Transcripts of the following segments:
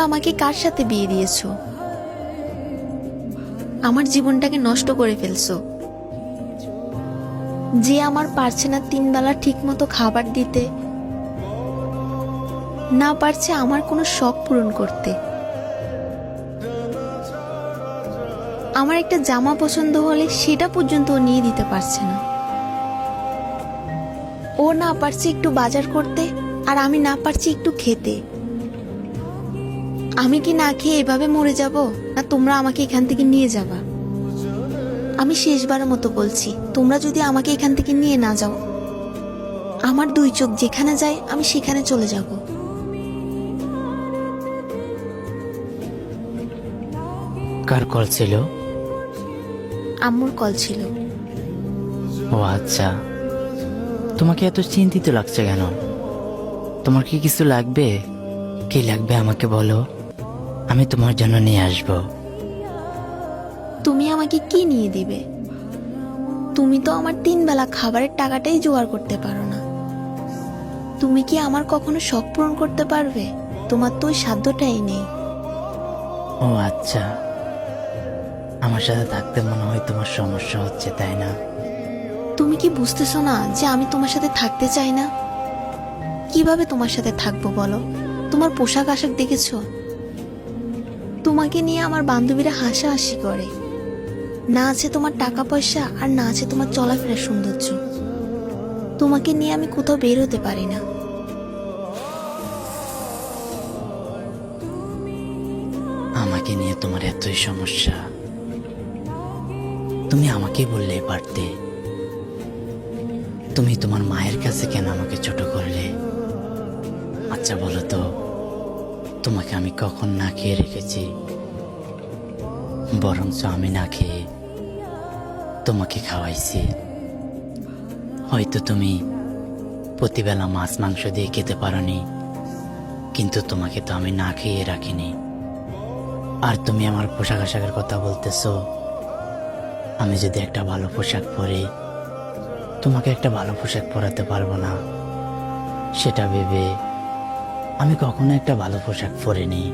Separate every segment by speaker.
Speaker 1: আমাকে কার সাথে বিয়ে দিয়েছো? আমার জীবনটাকে নষ্ট করে ফেলছো। যে আমার পারছে না 3 বেলা ঠিক মতো খাবার দিতে, না পারছে আমার কোনো শখ পূরণ করতে। আমার একটা জামা পছন্দ হলে সেটা পর্যন্ত ও নিয়ে দিতে পারছে না। ও না পারছে একটু বাজার করতে, আর আমি না পারছি একটু খেতে। আমি কি না খেয়ে এভাবে মরে যাব, না তোমরা আমাকে এখান থেকে নিয়ে যাবা? আমি শেষবারের মতো বলছি, তোমরা যদি আমাকে এখান থেকে নিয়ে না যাও, আমার 2 চোখ যেখানে যায় আমি সেখানে চলে যাব।
Speaker 2: কার কল ছিল?
Speaker 1: আম্মুর কল ছিল।
Speaker 2: ও আচ্ছা, তোমাকে এত চিন্তিত লাগছে কেন? তোমার কি কিছু লাগবে? কি লাগবে আমাকে বলো, আমি তোমার জন্য নিয়ে আসব।
Speaker 1: তুমি আমাকে কি নিয়ে দিবে? তুমি তো আমার 3 বেলা খাবারের টাকাটাই জোগাড় করতে পারো না। তুমি কি আমার কখনো শখ পূরণ করতে পারবে? তোমার তো ওই সাধ্যটাই নেই।
Speaker 2: ও আচ্ছা, আমার সাথে থাকতে মনে হয় তোমার সমস্যা হচ্ছে, তাই না?
Speaker 1: তুমি কি বুঝতেছো না যে আমি তোমার সাথে থাকতে চাই না? কিভাবে তোমার সাথে থাকবো বলো? তোমার পোশাক আশাক দেখেছো? তোমাকে নিয়ে আমার বান্ধবীরা হাসাহাসি করে। না আছে তোমার টাকা পয়সা, আর না আছে তোমার চলাফেরার সৌন্দর্য। তোমাকে নিয়ে আমি কোথাও বের হতে পারি না।
Speaker 2: আমাকে নিয়ে তোমার এতই সমস্যা, তুমি আমাকেই বললেই পারতে। তুমি তোমার মায়ের কাছে কেন আমাকে ছোট করলে? আচ্ছা বলো তো, তোমাকে আমি কখন না খেয়ে রেখেছি? বরঞ্চ আমি না খেয়ে তোমাকে খাওয়াইছি। হয়তো তুমি প্রতিবেলা মাছ মাংস দিয়ে খেতে পারোনি, কিন্তু তোমাকে তো আমি না খেয়ে রাখিনি। আর তুমি আমার পোশাক আশাকের কথা বলতেছো। আমি যদি একটা ভালো পোশাক পরি, তোমাকে একটা ভালো পোশাক পরাতে পারবো না, সেটা ভেবে আমি কখনো একটা ভালো পোশাক পরিনি।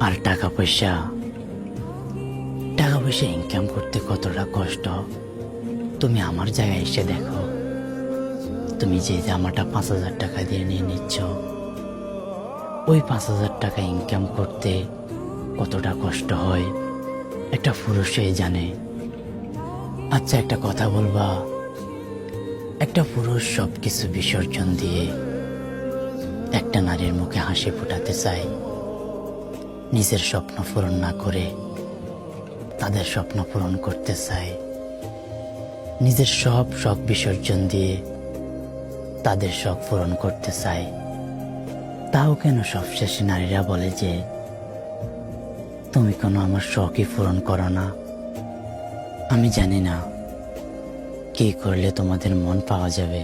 Speaker 2: আর টাকা পয়সা ইনকাম করতে কতটা কষ্ট তুমি আমার জায়গায় এসে দেখো। তুমি যে জামাটা 5,000 টাকা দিয়ে নিয়ে নিচ্ছ, ওই 5,000 টাকা ইনকাম করতে কতটা কষ্ট হয় একটা পুরুষই জানে। আচ্ছা একটা কথা বলবা, একটা পুরুষ সবকিছু বিসর্জন দিয়ে একটা নারীর মুখে হাসি ফোটাতে চায়, নিজের স্বপ্ন পূরণ না করে তাদের স্বপ্ন পূরণ করতে চায়, নিজের সব শখ বিসর্জন দিয়ে তাদের শখ পূরণ করতে চায়। তাও কেন সবশেষে নারীরা বলে যে তুমি কোনো আমার শখই পূরণ করো না? আমি জানি না কি করলে তোমাদের মন পাওয়া যাবে।